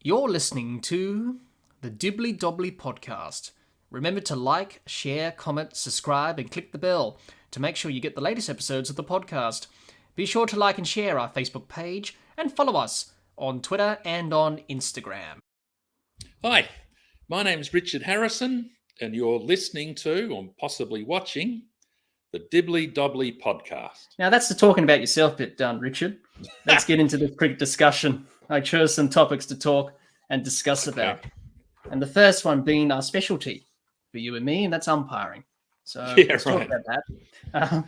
You're listening to the Dibbly Dobbly Podcast. Remember to like, share, comment, subscribe, and click the bell to make sure you get the latest episodes of the podcast. Be sure to like and share our Facebook page and follow us on Twitter and on Instagram. Hi, my name's Richard Harrison, and you're listening to, or possibly watching, the Dibbly Dobbly Podcast. Now, that's the talking about yourself bit done, Richard. Let's get into the cricket discussion. I chose some topics to talk and discuss about. And the first one being our specialty for you and me, and that's umpiring. So let's talk about that.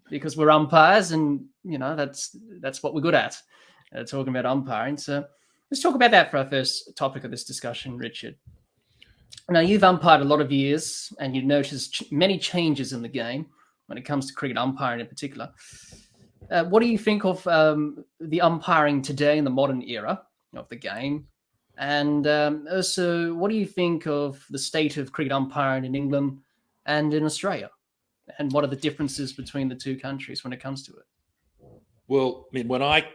Because we're umpires and, you know, that's what we're good at, talking about umpiring. So let's talk about that for our first topic of this discussion, Richard. Now, you've umpired a lot of years and you've noticed many changes in the game when it comes to cricket umpiring in particular. What do you think of the umpiring today in the modern era of the game? And also, what do you think of the state of cricket umpiring in England and in Australia? And what are the differences between the two countries when it comes to it? Well, I mean, when I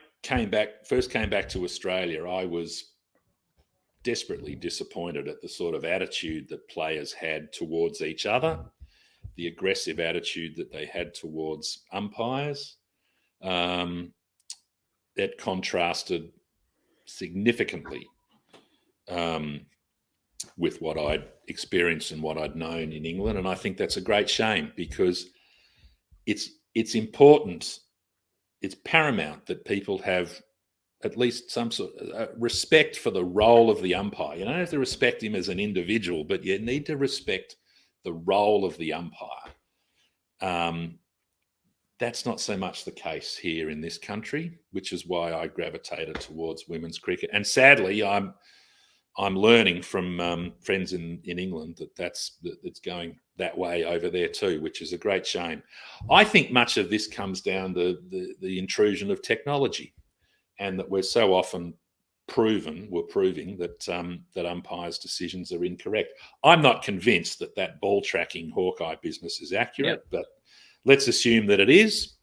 first came back to Australia, I was desperately disappointed at the sort of attitude that players had towards each other, the aggressive attitude that they had towards umpires. That contrasted significantly with what I'd experienced and what I'd known in England. And I think that's a great shame because it's important, it's paramount that people have at least some sort of respect for the role of the umpire. You don't have to respect him as an individual, but you need to respect the role of the umpire. That's not so much the case here in this country, which is why I gravitated towards women's cricket. And sadly, I'm learning from friends in England that's going that way over there too, which is a great shame. I think much of this comes down to the intrusion of technology, and that we're so often proving that umpires' decisions are incorrect. I'm not convinced that ball tracking Hawkeye business is accurate, but let's assume that it is.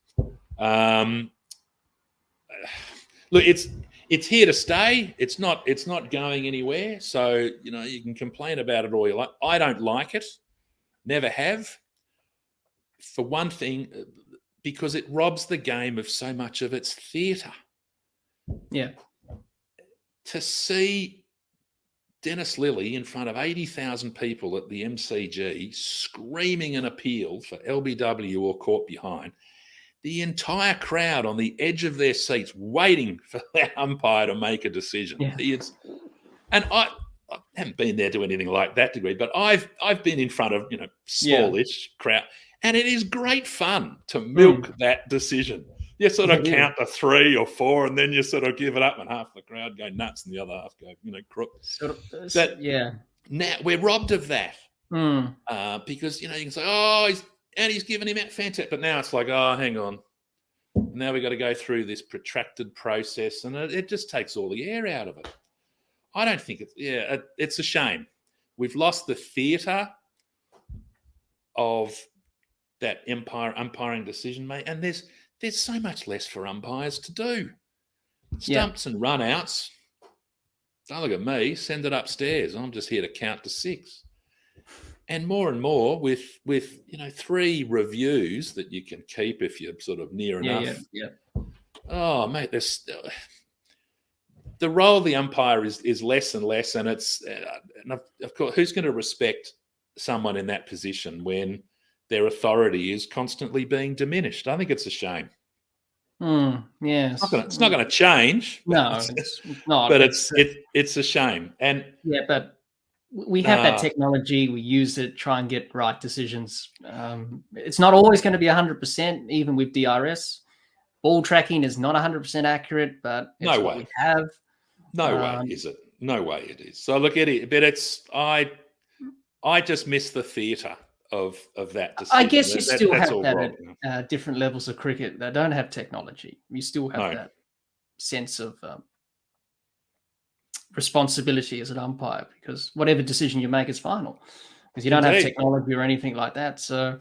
Look, it's here to stay. It's not going anywhere. So, you know, you can complain about it all you like. I don't like it. Never have. For one thing, because it robs the game of so much of its theatre. Yeah. To see Dennis Lilly in front of 80,000 people at the MCG screaming an appeal for LBW or caught behind, the entire crowd on the edge of their seats waiting for that umpire to make a decision. Yeah. And I haven't been there to anything like that degree, but I've been in front of, you know, smallish crowd, and it is great fun to milk that decision. You sort of count to 3 or 4, and then you sort of give it up, and half the crowd go nuts, and the other half go, you know, crook. Now we're robbed of that because, you know, you can say, he's giving him out fantastic, but now it's like, hang on, now we've got to go through this protracted process, and it just takes all the air out of it. I don't think it's a shame. We've lost the theatre of that umpiring decision, mate, and there's so much less for umpires to do. Stumps and run-outs. Don't look at me. Send it upstairs. I'm just here to count to 6. And more with 3 reviews that you can keep if you're sort of near enough. Yeah. Oh, mate, the role of the umpire is less and less, and it's and of course, who's going to respect someone in that position when their authority is constantly being diminished? I think it's a shame. Yes, it's not going to change. No, it's not. But it's a shame. And but we have that technology. We use it, try and get right decisions. It's not always going to be 100%, even with DRS. Ball tracking is not 100% accurate, but it's no way what we have. No way is it. No way it is. So look at it, but I just miss the theatre of that decision. I guess you still have that at different levels of cricket that don't have technology. You still have that sense of responsibility as an umpire, because whatever decision you make is final, because you don't have technology or anything like that. So,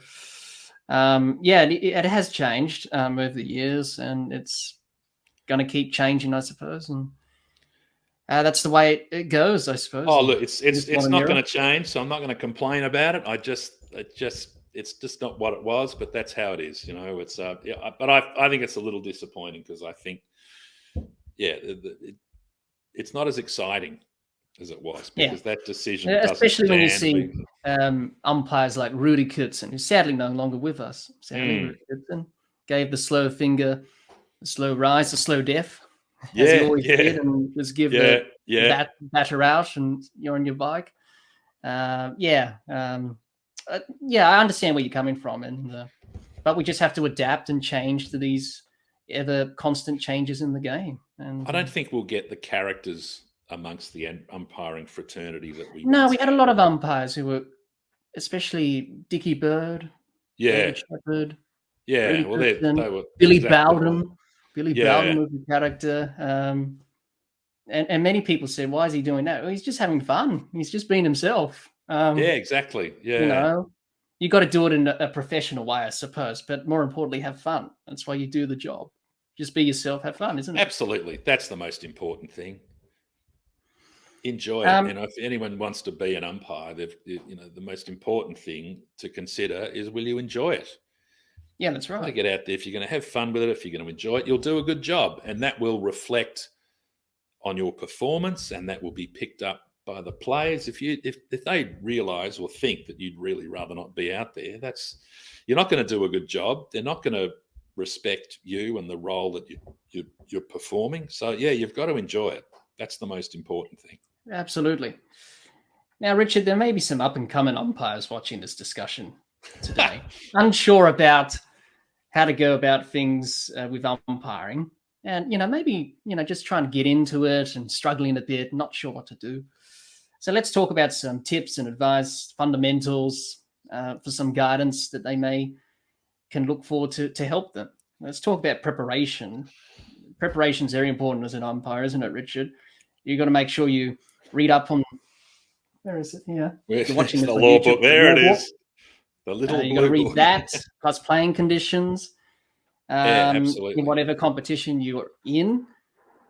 it has changed over the years, and it's going to keep changing, I suppose. And That's the way it goes, I suppose. Oh, look, it's not going to change, so I'm not going to complain about it. It's just not what it was, but that's how it is. It's but I think it's a little disappointing because I think, it's not as exciting as it was because that decision, especially when you see umpires like Rudy Kurtzen, who's sadly no longer with us. Rudy Kurtzen gave the slow finger, the slow rise, the slow death, as he always did, and just give the batter out, and you're on your bike. I understand where you're coming from, and but we just have to adapt and change to these ever constant changes in the game. And I don't think we'll get the characters amongst the umpiring fraternity that we. No, we had a lot of umpires who were, especially Dickie Bird, David Shepherd, they were Billy exactly Bowden. Billy Bowden was a character, and many people said, "Why is he doing that?" Well, he's just having fun. He's just being himself. Exactly. Yeah, you got to do it in a professional way, I suppose, but more importantly, have fun. That's why you do the job. Just be yourself, have fun, isn't it? Absolutely, that's the most important thing. Enjoy it. If anyone wants to be an umpire, the most important thing to consider is, will you enjoy it? Yeah, that's right. To get out there, if you're going to have fun with it, if you're going to enjoy it, you'll do a good job, and that will reflect on your performance, and that will be picked up by the players. If they realise or think that you'd really rather not be out there, you're not going to do a good job. They're not going to respect you and the role that you're performing. So you've got to enjoy it. That's the most important thing. Absolutely. Now, Richard, there may be some up-and-coming umpires watching this discussion today, unsure about how to go about things with umpiring, and maybe just trying to get into it and struggling a bit, not sure what to do. So let's talk about some tips and advice, fundamentals for some guidance that they can look forward to help them. Let's talk about preparation. Preparation is very important as an umpire, isn't it, Richard? You've got to make sure you read up on. Where is it? Yeah, you're watching the law book. There it is. The little. You got to read that plus playing conditions. Absolutely. In whatever competition you're in.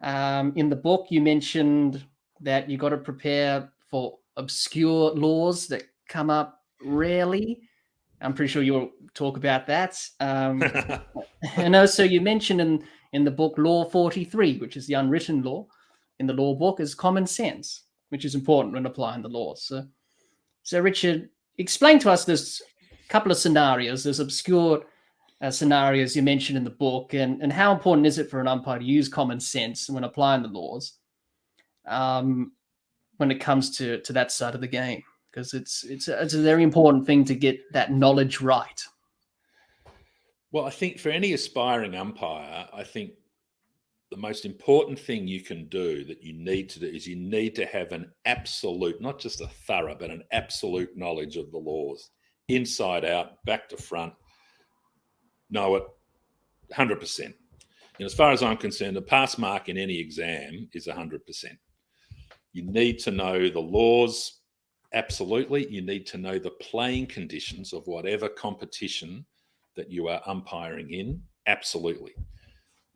In the book, you mentioned that you got to prepare for obscure laws that come up rarely. I'm pretty sure you'll talk about that. And also you mentioned in the book Law 43, which is the unwritten law in the law book, is common sense, which is important when applying the laws. So Richard, explain to us this couple of scenarios, those obscure scenarios you mentioned in the book, and how important is it for an umpire to use common sense when applying the laws when it comes to that side of the game? Because it's a very important thing to get that knowledge right. Well, I think for any aspiring umpire, I think the most important thing you can do, that you need to do, is you need to have an absolute, not just a thorough, but an absolute knowledge of the laws, inside out, back to front. Know it 100%. As far as I'm concerned, the pass mark in any exam is 100%. You need to know the laws. Absolutely. You need to know the playing conditions of whatever competition that you are umpiring in. Absolutely.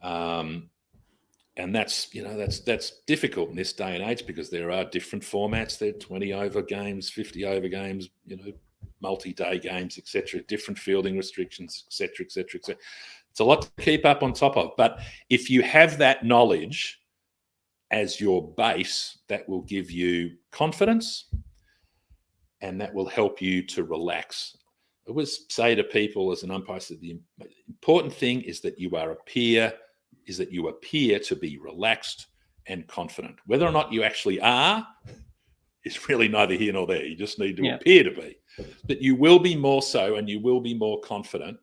And that's difficult in this day and age because there are different formats. There are 20 over games, 50 over games, multi-day games, etc., different fielding restrictions, etc., etc., etc. It's a lot to keep up on top of. But if you have that knowledge as your base, that will give you confidence, and that will help you to relax. I always say to people as an umpire, the important thing is that you appear to be relaxed and confident. Whether or not you actually are is really neither here nor there. You just need to appear to be. But you will be more so, and you will be more confident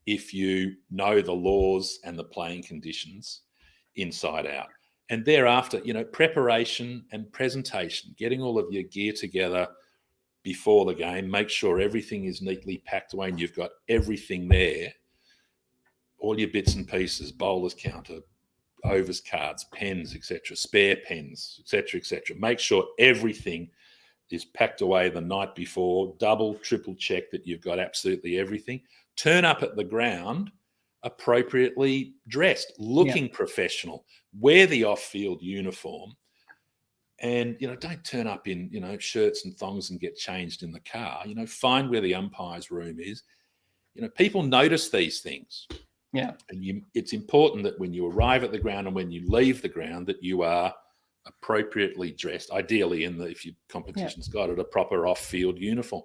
if you know the laws and the playing conditions inside out. And thereafter, preparation and presentation, getting all of your gear together before the game, make sure everything is neatly packed away and you've got everything there, all your bits and pieces, bowler's counter, overs cards, pens, etc., spare pens, etc. Make sure everything is packed away the night before, double, triple check that you've got absolutely everything. Turn up at the ground appropriately dressed, looking professional, wear the off-field uniform, and, don't turn up in, shirts and thongs and get changed in the car. Find where the umpire's room is. People notice these things. Yeah. And it's important that when you arrive at the ground and when you leave the ground that you are appropriately dressed, ideally if your competition's got it, a proper off-field uniform.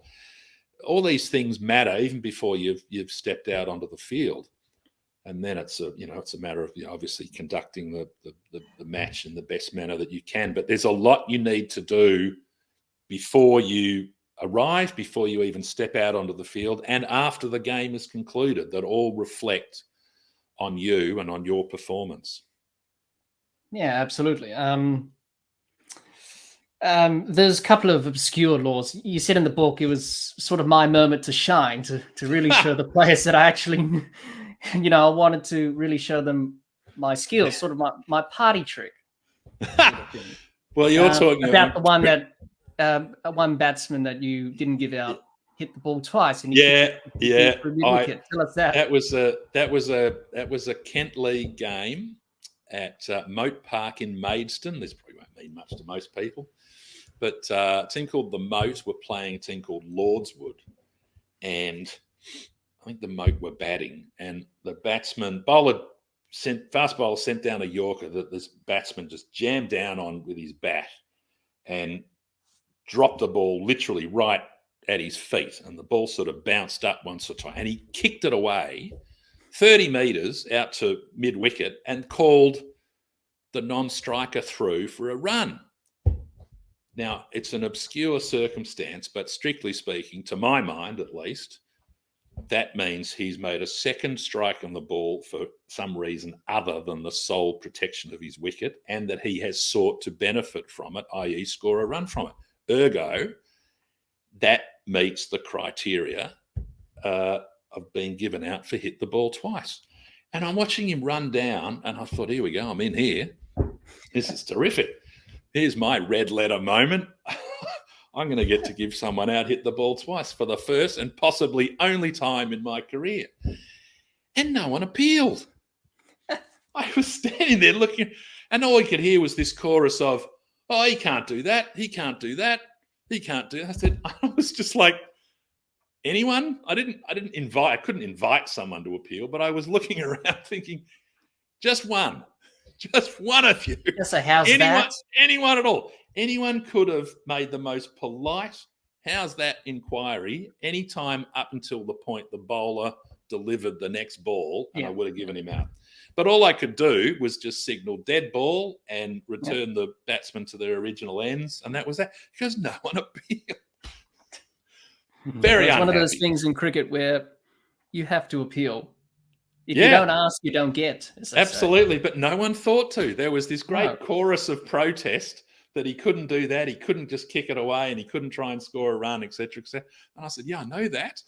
All these things matter even before you've stepped out onto the field. And then it's a matter of obviously conducting the match in the best manner that you can. But there's a lot you need to do before you arrive, before you even step out onto the field, and after the game is concluded, that all reflect on you and on your performance. Yeah, absolutely. There's a couple of obscure laws. You said in the book it was sort of my moment to shine, to really show the players that I actually, I wanted to really show them my skills, sort of my party trick. Well, you're talking about the one that one batsman that you didn't give out hit the ball twice, and tell us that. That was a Kent League game at Moat Park in Maidstone. This probably won't mean much to most people, but a team called the Moat were playing a team called Lordswood, and I think the Moat were batting, and the fast bowler sent down a Yorker that this batsman just jammed down on with his bat and dropped the ball literally right at his feet, and the ball sort of bounced up once or twice, and he kicked it away 30 metres out to mid-wicket and called the non-striker through for a run. Now, it's an obscure circumstance, but strictly speaking, to my mind at least, that means he's made a second strike on the ball for some reason other than the sole protection of his wicket, and that he has sought to benefit from it, i.e. score a run from it. Ergo, that meets the criteria of being given out for hit the ball twice. And I'm watching him run down, and I thought, here we go, I'm in here. This is terrific. Here's my red letter moment. I'm going to get to give someone out hit the ball twice for the first and possibly only time in my career. And no one appealed. I was standing there looking, and all I could hear was this chorus of, oh, he can't do that. He can't do that. He can't do that. I said, I was just like, anyone? I couldn't invite someone to appeal, but I was looking around thinking, just one of you. Yes, so how's that? Anyone at all. Anyone could have made the most polite, how's that inquiry anytime up until the point the bowler delivered the next ball, and I would have given him out. But all I could do was just signal dead ball and return the batsman to their original ends, and that was that, because no one appealed. Very unhappy. It's one of those things in cricket where you have to appeal. If you don't ask, you don't get. Absolutely, but no one thought to. There was this great chorus of protest that he couldn't do that. He couldn't just kick it away, and he couldn't try and score a run, etc., etc. And I said, yeah, I know that.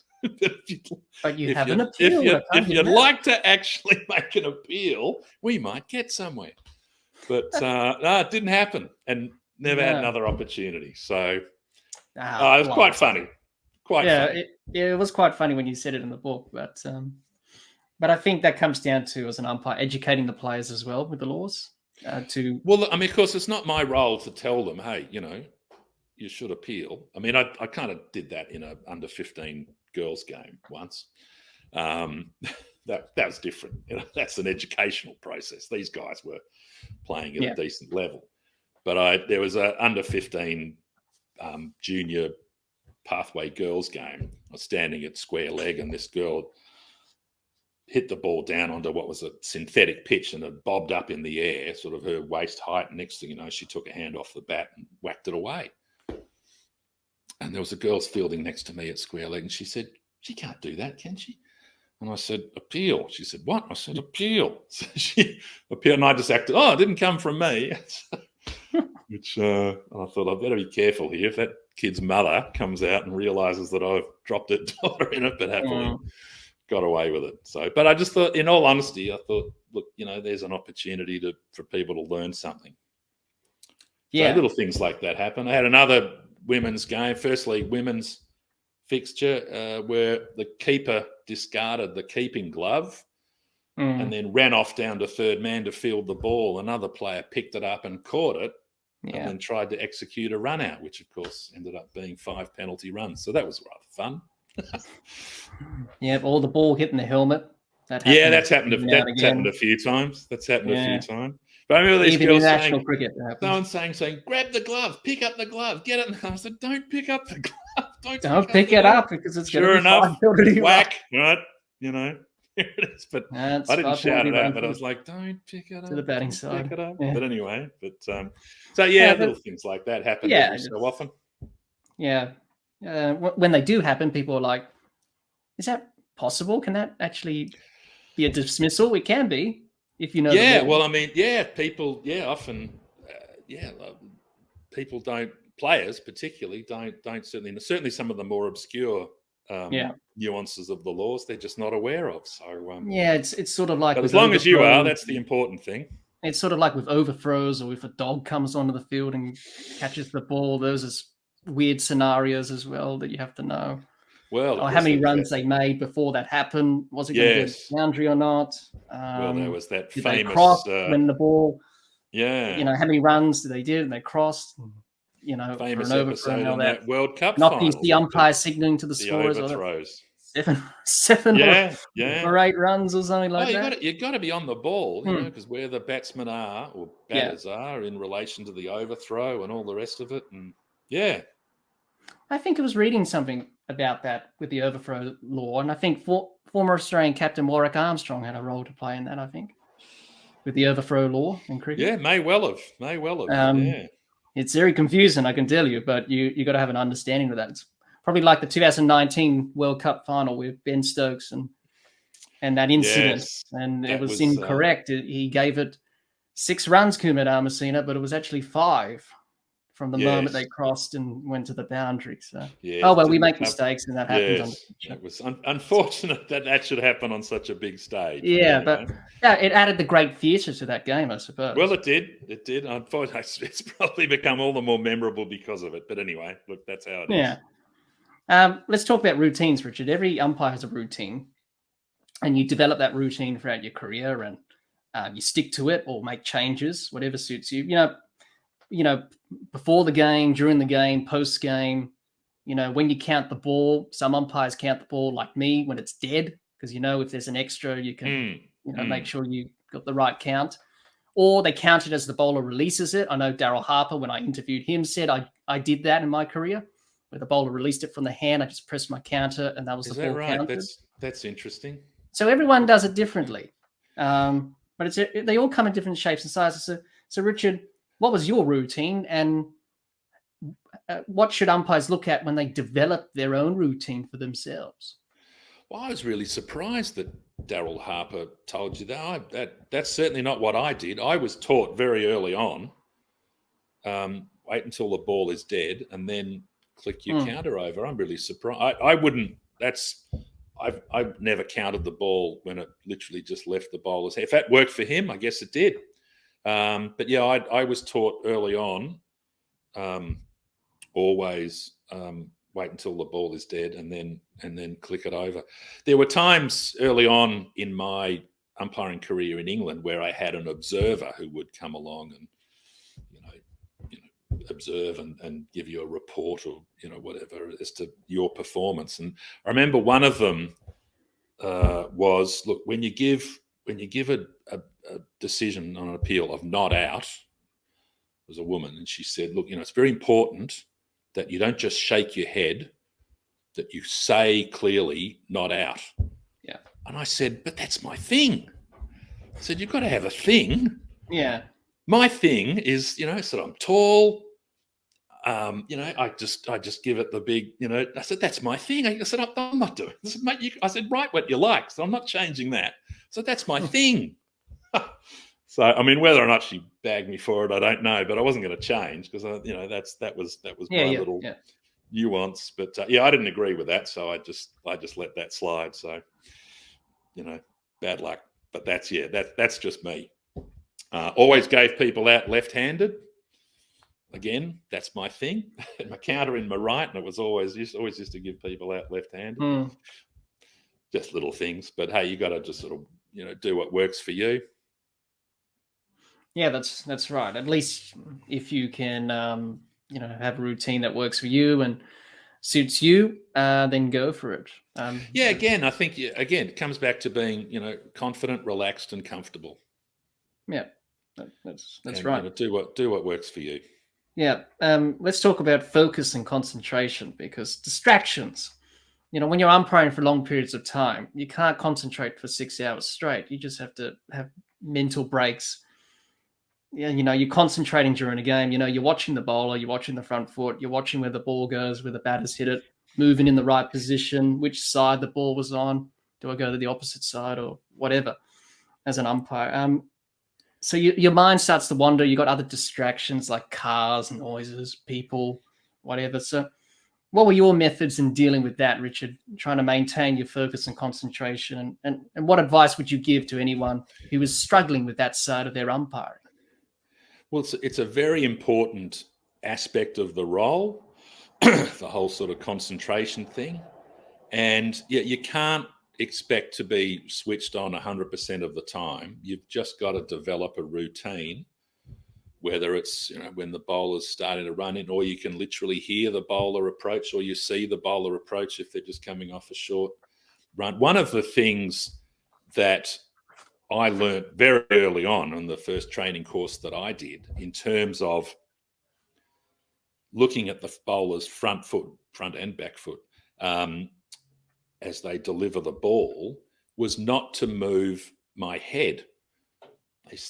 But you have an appeal. If you'd like to actually make an appeal, we might get somewhere. But no, it didn't happen, and never had another opportunity. So it was quite funny. Funny. It was quite funny when you said it in the book. But I think that comes down to, as an umpire, educating the players as well with the laws. Well, I mean, of course, it's not my role to tell them, hey, you should appeal. I mean, I kind of did that in a under-15 girls game once. That was different. That's an educational process. These guys were playing at a decent level. But there was a under-15 junior pathway girls game. I was standing at square leg, and this girl hit the ball down onto what was a synthetic pitch, and it bobbed up in the air, sort of her waist height. Next thing you know, she took a hand off the bat and whacked it away. And there was a girl's fielding next to me at square leg, and she said, she can't do that, can she? And I said, appeal. She said, what? I said, appeal. So she appealed, and I just acted, it didn't come from me. Which I thought, I better be careful here. If that kid's mother comes out and realises that I've dropped her daughter in it, but happily got away with it. So, but I just thought, in all honesty, I thought, look, there's an opportunity for people to learn something. Yeah. So little things like that happen. I had another women's game, firstly, women's fixture, where the keeper discarded the keeping glove and then ran off down to third man to field the ball. Another player picked it up and caught it, and then tried to execute a run out, which of course ended up being 5 penalty runs. So that was rather fun. Or the ball hitting the helmet. That's happened a few times. That's happened a few times. But I remember these Even girls international cricket. Someone saying, grab the glove, pick up the glove, get it. And I said, don't pick up the glove. Don't pick it up because it's going to be enough, fine. whack, right? You know, here it is. But I didn't shout it out, but I was like, don't pick it up. To the batting side. Pick it up. Yeah. But anyway, little things like that happen every so often. Yeah. When they do happen, people are like, is that possible? Can that actually be a dismissal? It can be. If you know, well, I mean, people, often, people don't, players particularly don't certainly some of the more obscure nuances of the laws they're just not aware of. So it's sort of like, but as long as you are, that's the important thing. It's sort of like with overthrows, or if a dog comes onto the field and catches the ball, those are weird scenarios as well that you have to know. Well, how many runs they made before that happened? Was it going to be a boundary or not? There was that did famous they cross when the ball. Yeah. How many runs they did and they crossed. Famous for an episode in that World Cup not final. The umpire signaling to the scorers. Overthrows. Seven or 8 runs or something like that. You've got to be on the ball, because where the batsmen are or batters are in relation to the overthrow and all the rest of it. And I think I was reading something about that with the overthrow law, and I think former Australian captain Warwick Armstrong had a role to play in that, I think, with the overthrow law in cricket. Yeah, may well have. It's very confusing, I can tell you, but you got to have an understanding of that. It's probably like the 2019 World Cup final with Ben Stokes and that incident, and it was incorrect. He gave it 6 runs, Kumar Amasina, but it was actually 5. From the moment they crossed and went to the boundary. So, we make mistakes and that happens. It was unfortunate that should happen on such a big stage. But it added the great theatre to that game, I suppose. Well, it did. Unfortunately, it's probably become all the more memorable because of it. But anyway, look, that's how it is. Let's talk about routines, Richard. Every umpire has a routine, and you develop that routine throughout your career, and you stick to it or make changes, whatever suits you. Before the game, during the game, post game, when you count the ball, some umpires count the ball like me when it's dead, because if there's an extra, you can make sure you got the right count, or they count it as the bowler releases it. I know Daryl Harper, when I interviewed him, said I did that in my career, where the bowler released it from the hand. I just pressed my counter, and that was the ball counted. That's interesting. So everyone does it differently, but they all come in different shapes and sizes. So Richard, what was your routine, and what should umpires look at when they develop their own routine for themselves? Well, I was really surprised that Daryl Harper told you that. That's certainly not what I did. I was taught very early on, wait until the ball is dead and then click your counter over. I'm really surprised. I wouldn't. I've never counted the ball when it literally just left the bowler's head. If that worked for him, I guess it did. But I was taught early on, always wait until the ball is dead and then click it over. There were times early on in my umpiring career in England where I had an observer who would come along and observe and give you a report or whatever as to your performance. And I remember one of them was, look, when you give a decision on an appeal of not out, was a woman, and she said, look, it's very important that you don't just shake your head, that you say clearly not out. Yeah. And I said, but that's my thing. I said, you've got to have a thing. Yeah. My thing is, so I'm tall. I just give it the big, I said, that's my thing. I said, I'm not doing this. Mate, I said, write what you like. So I'm not changing that. So that's my thing. So, I mean, whether or not she bagged me for it, I don't know, but I wasn't going to change because, that was my little nuance. But I didn't agree with that. So I just let that slide. So, bad luck, but that's just me. Always gave people out left-handed. Again, that's my thing. My counter in my right, and it was always used to give people out left-handed. Just little things, but hey, you got to just sort of do what works for you. Yeah, that's right. At least if you can, have a routine that works for you and suits you, then go for it. Again, I think it comes back to being confident, relaxed, and comfortable. Yeah, that's right. Do what works for you. Yeah. Let's talk about focus and concentration, because distractions. When you're umpiring for long periods of time, you can't concentrate for 6 hours straight. You just have to have mental breaks. Yeah, you're concentrating during a game. You're watching the bowler, you're watching the front foot, you're watching where the ball goes, where the batters hit it, moving in the right position, which side the ball was on. Do I go to the opposite side or whatever as an umpire? So your mind starts to wander. You got other distractions like cars, noises, people, whatever. So what were your methods in dealing with that, Richard, trying to maintain your focus and concentration? And what advice would you give to anyone who was struggling with that side of their umpiring? Well, it's a very important aspect of the role, the whole sort of concentration thing. And you can't expect to be switched on 100% of the time. You've just got to develop a routine, whether it's when the bowler's starting to run in, or you can literally hear the bowler approach, or you see the bowler approach if they're just coming off a short run. One of the things that I learned very early on the first training course that I did, in terms of looking at the bowler's front and back foot, as they deliver the ball, was not to move my head.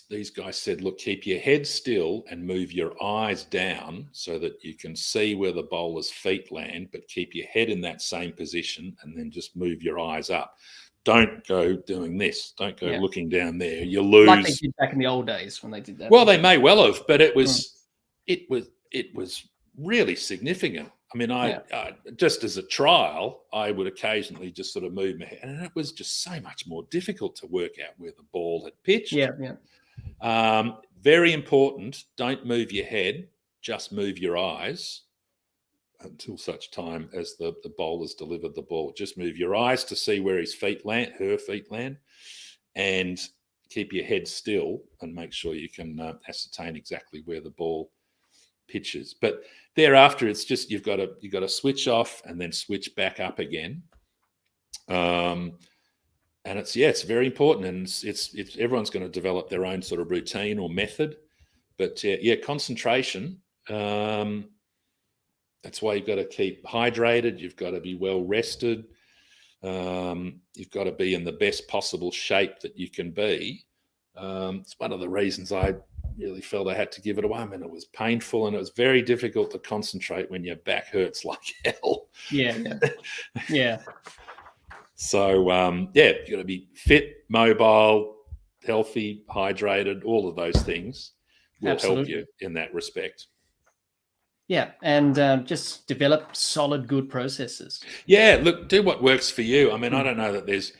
These guys said, look, keep your head still and move your eyes down so that you can see where the bowler's feet land, but keep your head in that same position and then just move your eyes up. Don't go doing this. Don't go looking down there. You lose. Like they did back in the old days when they did that. Well, they may well have, but it was really significant. I mean, I just as a trial, I would occasionally just sort of move my head, and it was just so much more difficult to work out where the ball had pitched. Very important. Don't move your head. Just move your eyes until such time as the bowler's delivered the ball. Just move your eyes to see where his feet land, her feet land, and keep your head still and make sure you can ascertain exactly where the ball pitches. But thereafter, it's just you've got to switch off and then switch back up again. And it's very important, and it's everyone's going to develop their own sort of routine or method. But concentration. That's why you've got to keep hydrated. You've got to be well rested. You've got to be in the best possible shape that you can be. It's one of the reasons I really felt I had to give it away. I mean, it was painful and it was very difficult to concentrate when your back hurts like hell. Yeah. So, you've got to be fit, mobile, healthy, hydrated. All of those things will help you in that respect. Yeah, and just develop solid, good processes. Yeah, look, do what works for you. I mean, I don't know that there's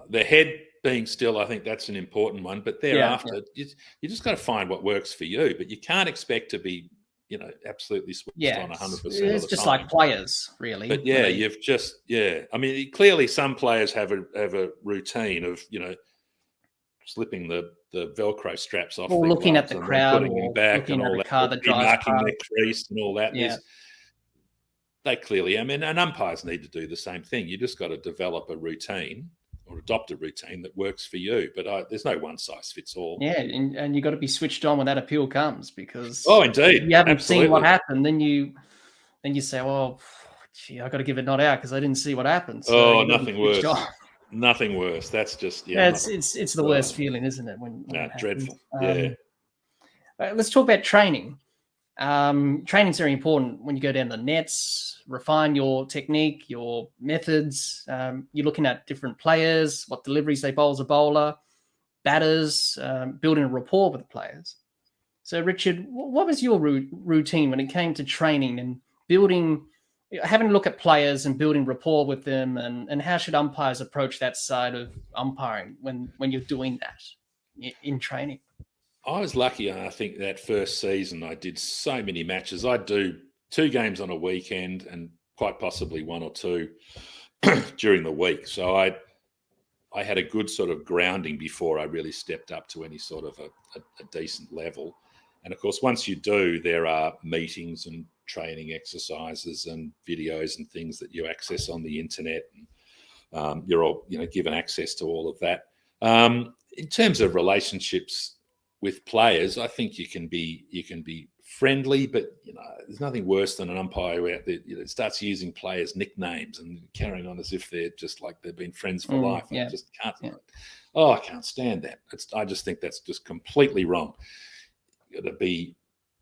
the head being still. I think that's an important one. But thereafter, you just got to find what works for you. But you can't expect to be, absolutely switched on 100% of the time. It's just like players, really. But you've just I mean, clearly some players have a routine of slipping the Velcro straps off, or looking at the crowd, putting them back, and all that, car that drives marking their crease and all that. Yeah. They clearly, I mean, and umpires need to do the same thing. You just got to develop a routine or adopt a routine that works for you. But there's no one size fits all. Yeah, and you got to be switched on when that appeal comes, because indeed, if you haven't seen what happened, then you say, well, gee, I got to give it not out because I didn't see what happened. So nothing worse. Nothing worse. That's just it's the worst feeling, isn't it? When dreadful. Let's talk about training. Training is very important when you go down the nets. Refine your technique, your methods. You're looking at different players, what deliveries they bowl as a bowler, batters, building a rapport with the players. So, Richard, what was your routine when it came to training and having a look at players and building rapport with them, and how should umpires approach that side of umpiring when you're doing that in training? I was lucky. I think that first season I did so many matches. I'd do 2 games on a weekend and quite possibly 1 or 2 during the week. So I had a good sort of grounding before I really stepped up to any sort of a decent level. And of course, once you do, there are meetings and training exercises and videos and things that you access on the internet. And you're all, given access to all of that. In terms of relationships with players, I think you can be friendly, but there's nothing worse than an umpire out there starts using players' nicknames and carrying on as if they're just like they've been friends for life. Yeah. I just can't. Yeah. Oh, I can't stand that. I just think that's just completely wrong. You've got to be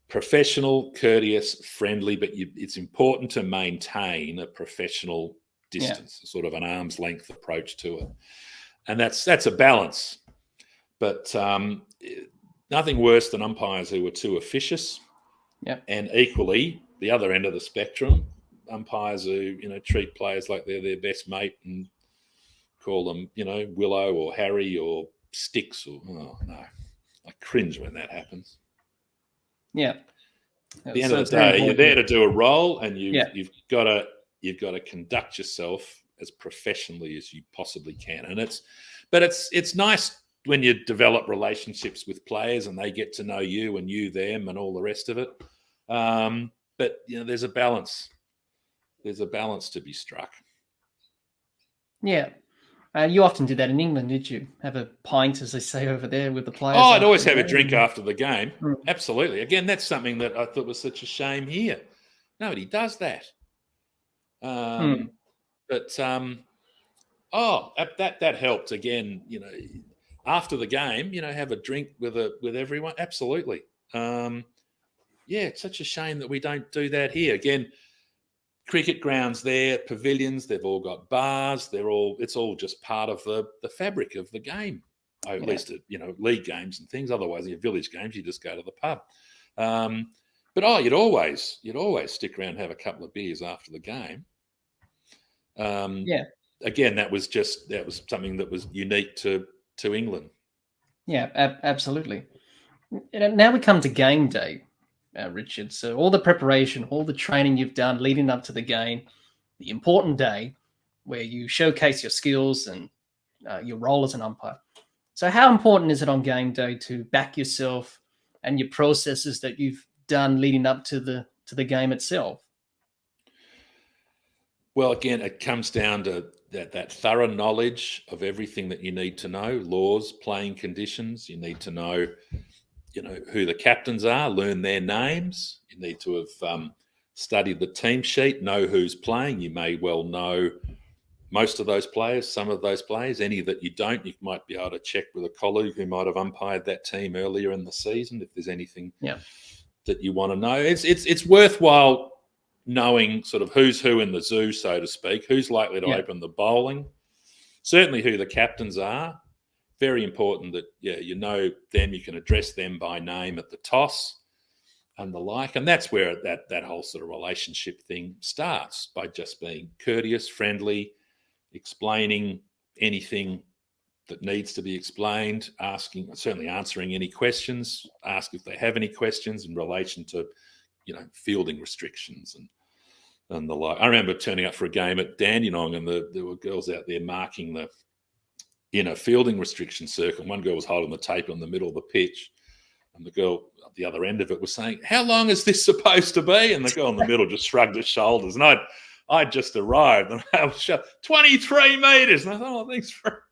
professional, courteous, friendly, but it's important to maintain a professional distance, sort of an arm's length approach to it, and that's a balance. But nothing worse than umpires who are too officious. Yep. And equally, the other end of the spectrum, umpires who treat players like they're their best mate and call them Willow or Harry or Sticks or oh no, I cringe when that happens. Yeah. At the end of the day, you're there to do a role, and you've got to conduct yourself as professionally as you possibly can. And it's nice when you develop relationships with players and they get to know you and you them and all the rest of it. But there's a balance. There's a balance to be struck. Yeah. You often did that in England, did you? Have a pint, as they say over there, with the players? Oh, I'd always have a drink after the game. Absolutely. Again, that's something that I thought was such a shame here. Nobody does that. But that helped. Again, after the game, have a drink with everyone. Absolutely. It's such a shame that we don't do that here. Again, cricket grounds there, pavilions, they've all got bars. It's all just part of the fabric of the game. At least at, league games and things. Otherwise, in your village games, you just go to the pub. But you'd always stick around and have a couple of beers after the game. Again, that was something that was unique to England. Yeah, absolutely. Now we come to game day, Richard. So all the preparation, all the training you've done leading up to the game, the important day where you showcase your skills and your role as an umpire. So how important is it on game day to back yourself and your processes that you've done leading up to the game itself? Well, again, it comes down to that thorough knowledge of everything that you need to know, laws, playing conditions. You need to know, who the captains are, learn their names. You need to have studied the team sheet, know who's playing. You may well know most of those players, some of those players. Any that you don't, you might be able to check with a colleague who might have umpired that team earlier in the season if there's anything that you want to know. It's worthwhile knowing sort of who's who in the zoo, so to speak, who's likely to open the bowling, certainly who the captains are. Very important that you know them, you can address them by name at the toss and the like. And that's where that whole sort of relationship thing starts, by just being courteous, friendly, explaining anything that needs to be explained, certainly answering any questions, ask if they have any questions in relation to, fielding restrictions and the like. I remember turning up for a game at Dandenong and there were girls out there marking the fielding restriction circle. One girl was holding the tape in the middle of the pitch, and the girl at the other end of it was saying, "How long is this supposed to be?" And the girl in the middle just shrugged her shoulders. And I'd just arrived, and I was 23 metres. And I thought, "Oh, thanks for."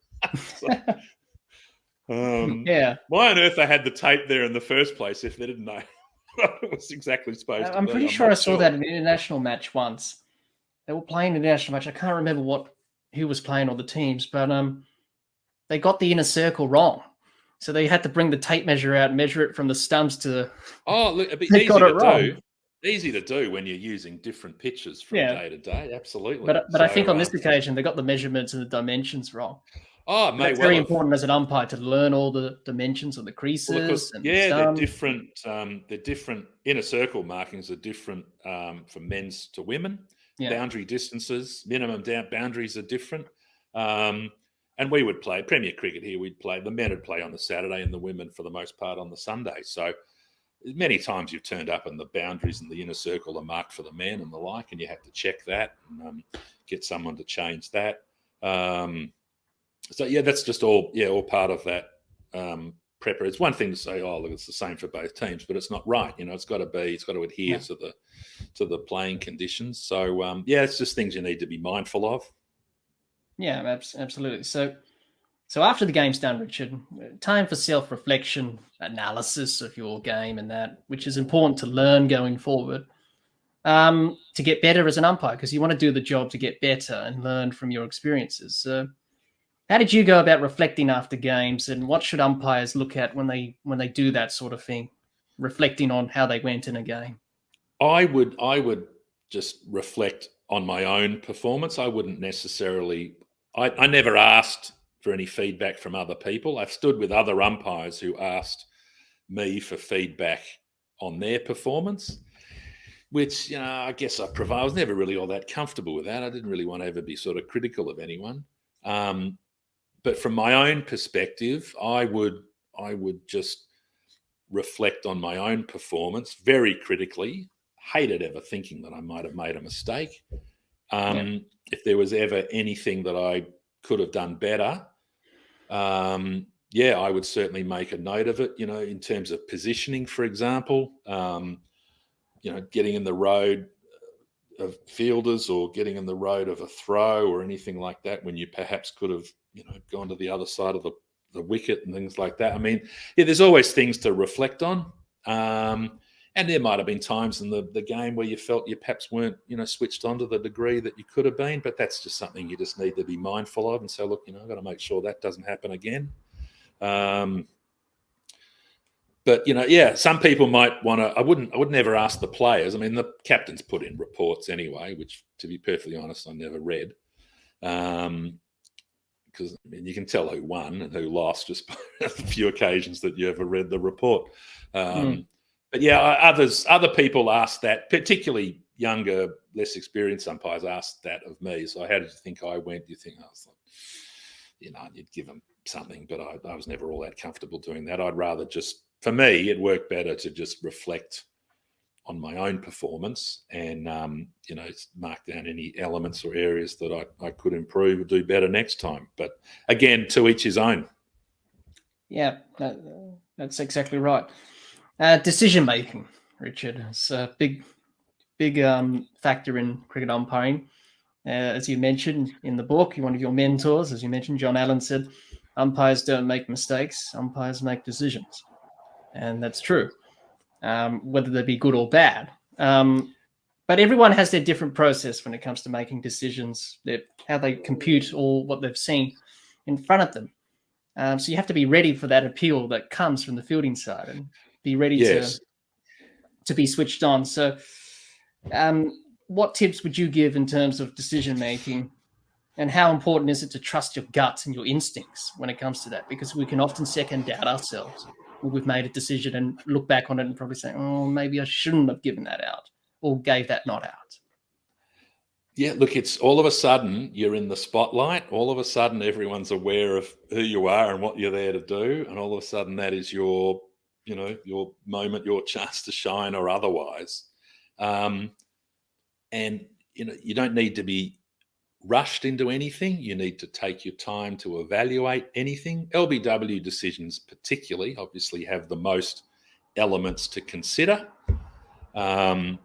Why on earth they had the tape there in the first place if they didn't know what it was exactly supposed to be? I'm pretty sure I saw that in an international match once. They were playing an international match. I can't remember who was playing all the teams, but they got the inner circle wrong. So they had to bring the tape measure out and measure it from the stumps to the... Oh, look, it'd be easy to do when you're using different pitches from day to day. Absolutely. But I think on this occasion, they got the measurements and the dimensions wrong. Oh, it's very important as an umpire to learn all the dimensions of the creases. They're different. They're different. Inner circle markings are different from men's to women. Yeah. Boundary distances, minimum boundaries are different. And we would play Premier Cricket here. The men would play on the Saturday and the women for the most part on the Sunday. So many times you've turned up and the boundaries in the inner circle are marked for the men and the like, and you have to check that and get someone to change that. So yeah, that's just all part of that prepper. It's one thing to say, oh look, it's the same for both teams, but it's not right. It's got to adhere to the playing conditions. So it's just things you need to be mindful of. Yeah, absolutely. So after the game's done, Richard, time for self-reflection, analysis of your game and that, which is important to learn going forward, to get better as an umpire, because you want to do the job to get better and learn from your experiences. So how did you go about reflecting after games, and what should umpires look at when they do that sort of thing, reflecting on how they went in a game? I would just reflect on my own performance. I wouldn't necessarily. I never asked for any feedback from other people. I've stood with other umpires who asked me for feedback on their performance, which I guess I was never really all that comfortable with that. I didn't really want to ever be sort of critical of anyone. But from my own perspective, I would just reflect on my own performance very critically. Hated ever thinking that I might have made a mistake. If there was ever anything that I could have done better, I would certainly make a note of it, in terms of positioning, for example, getting in the road of fielders or getting in the road of a throw or anything like that, when you perhaps could have, gone to the other side of the wicket and things like that. I mean, there's always things to reflect on. And there might have been times in the game where you felt you perhaps weren't, switched on to the degree that you could have been, but that's just something you just need to be mindful of and say, look, I've got to make sure that doesn't happen again. But, some people might want to, I would never ask the players. I mean, the captains put in reports anyway, which, to be perfectly honest, I never read. Because you can tell who won and who lost just by a few occasions that you ever read the report. But other people asked that, particularly younger, less experienced umpires asked that of me. So how did you think I went? Do you think I was like, you'd give them something, but I was never all that comfortable doing that. I'd rather for me, it worked better to just reflect on my own performance and, mark down any elements or areas that I could improve or do better next time. But again, to each his own. Yeah, that's exactly right. Decision making, Richard, is a big factor in cricket umpiring. As you mentioned in the book, one of your mentors, as you mentioned, John Allen, said, umpires don't make mistakes, umpires make decisions. And that's true, whether they be good or bad. But everyone has their different process when it comes to making decisions, how they compute all what they've seen in front of them. So you have to be ready for that appeal that comes from the fielding side and be ready to be switched on. So what tips would you give in terms of decision making, and how important is it to trust your guts and your instincts when it comes to that? Because we can often second doubt ourselves when we've made a decision and look back on it and probably say, oh, maybe I shouldn't have given that out or gave that not out. Yeah, look, it's all of a sudden you're in the spotlight. All of a sudden everyone's aware of who you are and what you're there to do. And all of a sudden that is your moment, your chance to shine or otherwise. And, you don't need to be rushed into anything. You need to take your time to evaluate anything. LBW decisions particularly obviously have the most elements to consider. And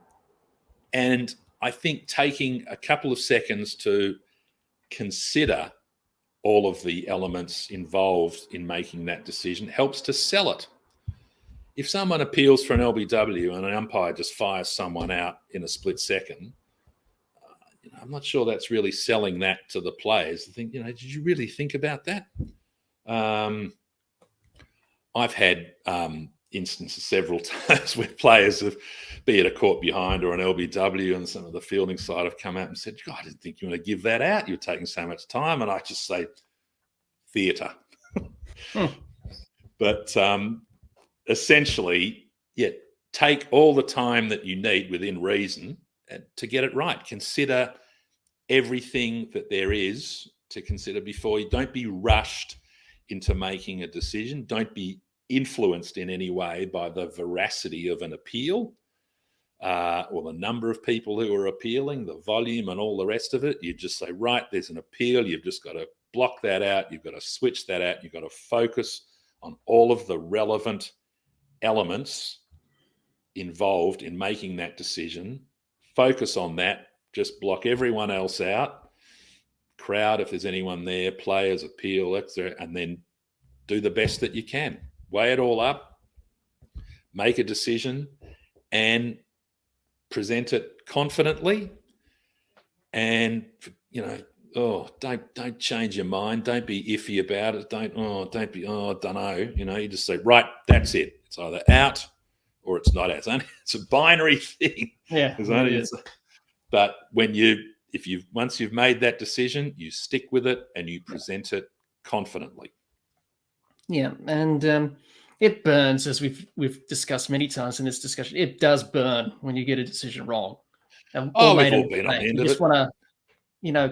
I think taking a couple of seconds to consider all of the elements involved in making that decision helps to sell it. If someone appeals for an LBW and an umpire just fires someone out in a split second, I'm not sure that's really selling that to the players. I think, did you really think about that? I've had instances several times where players have, be it a caught behind or an LBW, and some of the fielding side have come out and said, God, I didn't think you want to give that out. You're taking so much time. And I just say, theatre. But essentially, take all the time that you need within reason to get it right. Consider everything that there is to consider before you. Don't be rushed into making a decision. Don't be influenced in any way by the veracity of an appeal or the number of people who are appealing, the volume and all the rest of it. You just say, right, there's an appeal. You've just got to block that out. You've got to switch that out. You've got to focus on all of the relevant elements involved in making that decision. Focus on that. Just block everyone else out. Crowd, if there's anyone there, players, appeal, and then do the best that you can. Weigh it all up, make a decision, and present it confidently. And don't change your mind. Don't be iffy about it. Don't be, I don't know. You just say, right, that's it. It's either out or it's not out. It's a binary thing. Yeah. But once you've made that decision, you stick with it and you present it confidently. Yeah, and it burns, as we've discussed many times in this discussion. It does burn when you get a decision wrong. We've all been on the end of it. You just want to,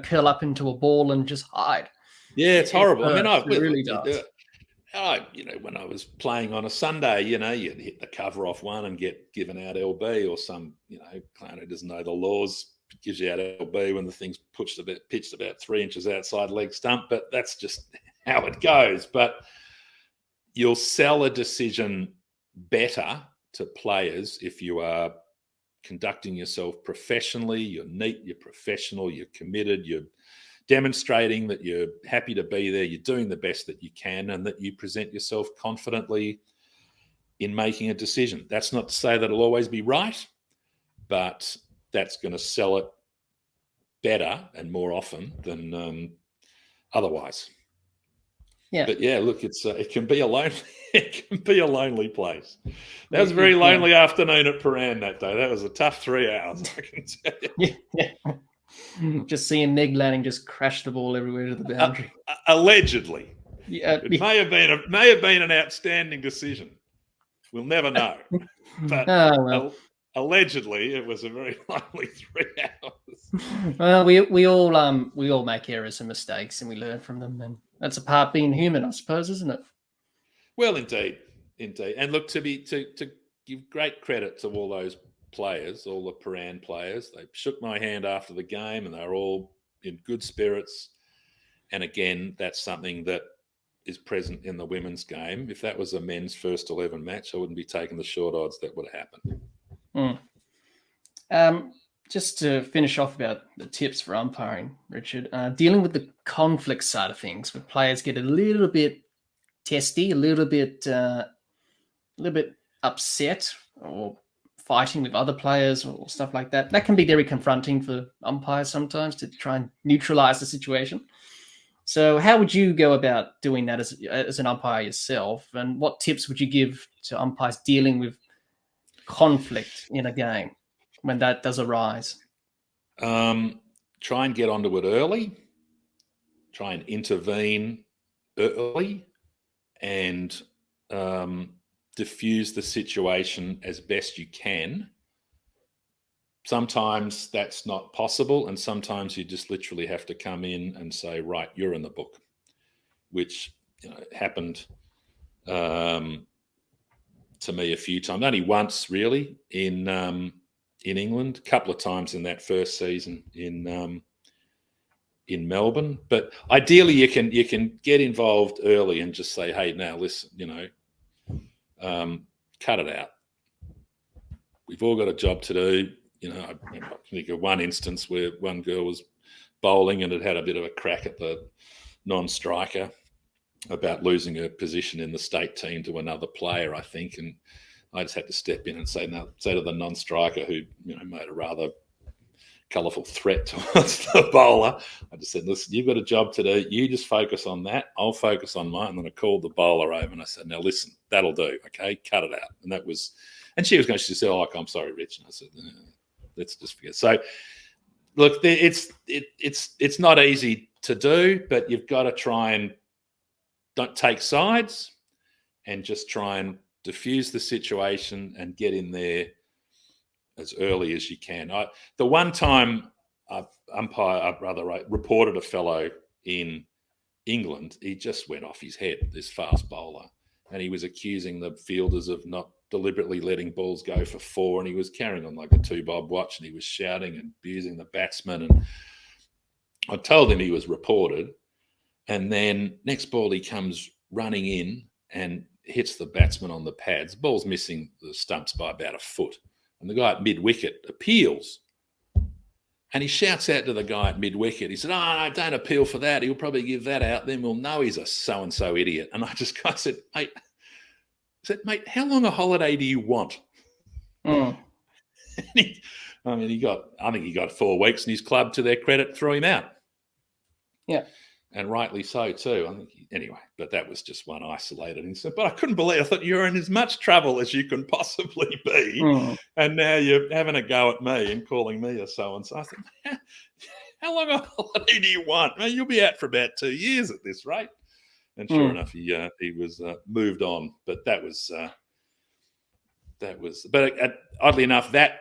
curl up into a ball and just hide. Yeah, it's horrible. It really does. When I was playing on a Sunday, you'd hit the cover off one and get given out LB, or some, clown who doesn't know the laws gives you out LB when the thing's pitched about 3 inches outside leg stump. But that's just how it goes. But you'll sell a decision better to players if you are conducting yourself professionally. You're neat, you're professional, you're committed, you're demonstrating that you're happy to be there, you're doing the best that you can, and that you present yourself confidently in making a decision. That's not to say that it'll always be right, but that's going to sell it better and more often than otherwise. Yeah. But yeah, look, it can be a lonely place. That was a very lonely afternoon at Paran that day. That was a tough 3 hours, I can tell you. Yeah. Just seeing Meg Lanning just crash the ball everywhere to the boundary. Allegedly. It Yeah. may have been an outstanding decision. We'll never know. But allegedly, it was a very lonely 3 hours. Well, we all make errors and mistakes, and we learn from them, and that's a part of being human, I suppose, isn't it? Well, indeed. And look, to give great credit to all those players, all the Paran players. They shook my hand after the game, and they were all in good spirits. And again, that's something that is present in the women's game. If that was a men's first 11 match, I wouldn't be taking the short odds that would have happened. Just to finish off about the tips for umpiring, Richard, dealing with the conflict side of things, where players get a little bit testy, a little bit upset, or fighting with other players or stuff like that. That can be very confronting for umpires sometimes, to try and neutralize the situation. So how would you go about doing that as an umpire yourself? And what tips would you give to umpires dealing with conflict in a game when that does arise? Try and get onto it early. Try and intervene early, and diffuse the situation as best you can. Sometimes that's not possible, and sometimes you just literally have to come in and say, right, you're in the book, which happened to me a few times, only once really in England, a couple of times in that first season in Melbourne. But ideally, you can get involved early and just say, hey, now listen, cut it out. We've all got a job to do. I think of one instance where one girl was bowling and had a bit of a crack at the non-striker about losing her position in the state team to another player, I think. And I just had to step in and say to the non-striker, who made a rather colourful threat towards the bowler. I just said, listen, you've got a job to do. You just focus on that. I'll focus on mine. And then I called the bowler over and I said, now listen, that'll do. Okay, cut it out. And that was, and she said, oh, I'm sorry, Rich. And I said, let's just forget. So look, it's not easy to do, but you've got to try and don't take sides and just try and diffuse the situation and get in there as early as you can. The one time I reported a fellow in England, he just went off his head, this fast bowler, and he was accusing the fielders of not deliberately letting balls go for four, and he was carrying on like a 2-bob watch, and he was shouting and abusing the batsman. And I told him he was reported, And then next ball, he comes running in and hits the batsman on the pads. Ball's missing the stumps by about a foot. And the guy at mid-wicket appeals. And he shouts out to the guy at mid-wicket. He said, "Oh, no, don't appeal for that. He'll probably give that out. Then we'll know he's a so-and-so idiot." And I said, mate, how long a holiday do you want? Mm. I think he got 4 weeks, and his club, to their credit, threw him out. Yeah. And rightly so too. Anyway, but that was just one isolated incident. But I couldn't believe, I thought, you're in as much trouble as you can possibly be. And now you're having a go at me and calling me a so-and-so. I said, how long a holiday do you want? Man, you'll be out for about 2 years at this rate. And sure enough, he was moved on. But that was oddly enough, that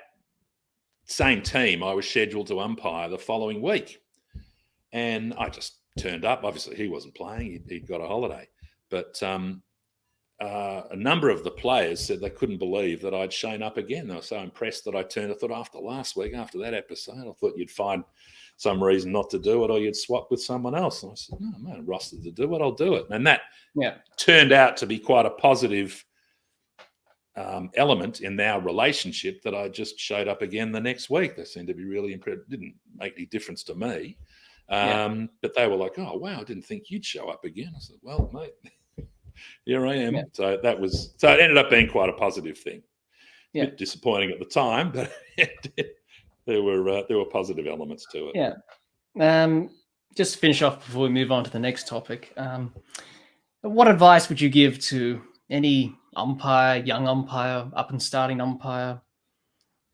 same team, I was scheduled to umpire the following week. And I just turned up. Obviously, he wasn't playing. He'd got a holiday. But a number of the players said they couldn't believe that I'd shown up again. They were so impressed that I turned. I thought after last week, after that episode, I thought you'd find some reason not to do it, or you'd swap with someone else. And I said, no, I'm not rostered to do it. I'll do it. And that turned out to be quite a positive element in our relationship, that I just showed up again the next week. They seemed to be really impressed. It didn't make any difference to me. But they were like, "Oh, wow, I didn't think you'd show up again." I said, "Well, mate, here I am." Yeah. So it ended up being quite a positive thing. Yeah. A bit disappointing at the time, but there were positive elements to it. Yeah. Just to finish off before we move on to the next topic, what advice would you give to any umpire, young umpire, up and starting umpire?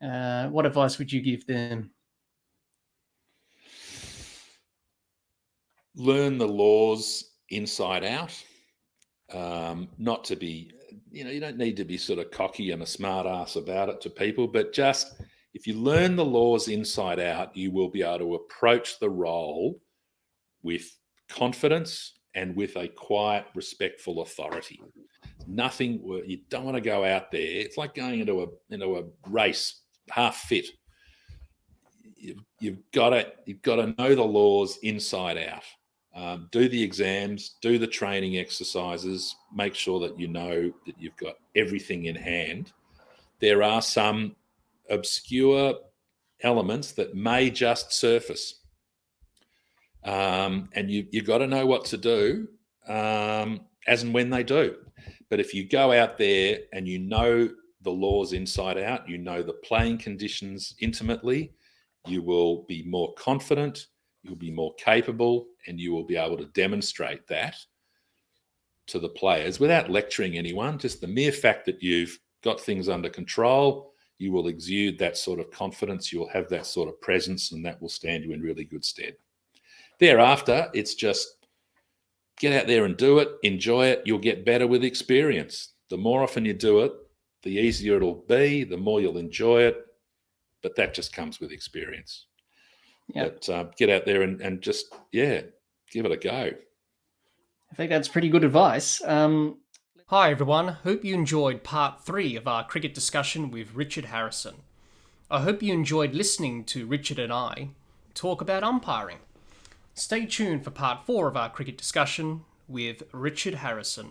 What advice would you give them? Learn the laws inside out. Not to be, you don't need to be sort of cocky and a smart ass about it to people, but just if you learn the laws inside out, you will be able to approach the role with confidence and with a quiet, respectful authority. Nothing, you don't want to go out there. It's like going into a race half fit. You've got to know the laws inside out. Do the exams, do the training exercises, make sure that you know that you've got everything in hand. There are some obscure elements that may just surface. And you've got to know what to do as and when they do. But if you go out there and you know the laws inside out, you know the playing conditions intimately, you will be more confident, you'll be more capable, and you will be able to demonstrate that to the players without lecturing anyone. Just the mere fact that you've got things under control, you will exude that sort of confidence, you'll have that sort of presence, and that will stand you in really good stead. Thereafter, it's just get out there and do it, enjoy it. You'll get better with experience. The more often you do it, the easier it'll be, the more you'll enjoy it. But that just comes with experience. Yep. But get out there and just, give it a go. I think that's pretty good advice. Hi, everyone. Hope you enjoyed part 3 of our cricket discussion with Richard Harrison. I hope you enjoyed listening to Richard and I talk about umpiring. Stay tuned for part 4 of our cricket discussion with Richard Harrison.